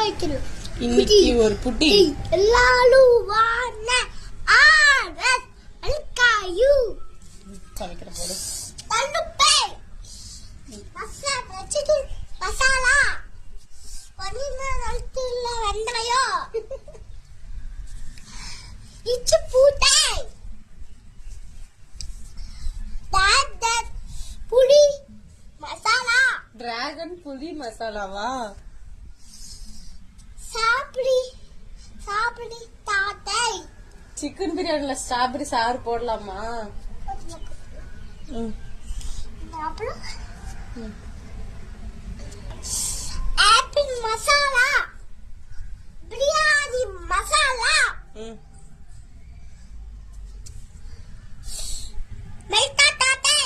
வைக்கணும். இன்னைக்கு ஒரு புட்டி எல்லாரும் வான ஆரஸ் அல்காயு சமைக்கிற போது தள்ளுப்பே மசாலா பனிமா நல்துள்ள வெந்தயம் இச்சு பூட்டை புளி மசாலா டிராகன் புளி மசாலாவா சாப்பிடி தாத்தை சிக்கன் பிரியாணில ஸ்ட்ராபெரி சாறு போடலாமா? ஆப்பிள் மசாலா பிரியாணி மசாலா மைத்தா தாத்தை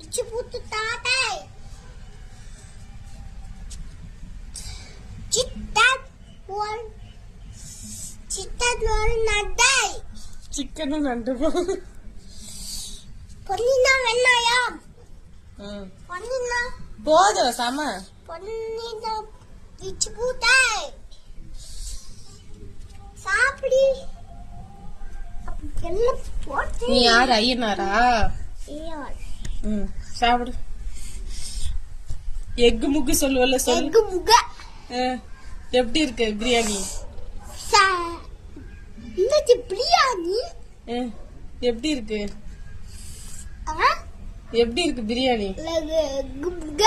இச்சு பூத்து தாத்தை சிக்கன் ஒரு நண்டை சிக்கனும் நண்டு பொன்னினா வெண்ணாயம் பொன்னினா போதும் சம பொன்னினா இச்சு பூத்தை சாப்பிடி எல்லாம் போட்டு நீ யார் ஐயனாரா? சாப்பிடு. எக்கு முக்கு சொல்லுவல்ல சொல்லு. எக்கு முக்க எப்படி இருக்கு பிரியாணி? இன்னைக்கு பிரியாணி எப்படி இருக்கு? எப்படி இருக்கு பிரியாணி? எக்கு முக்க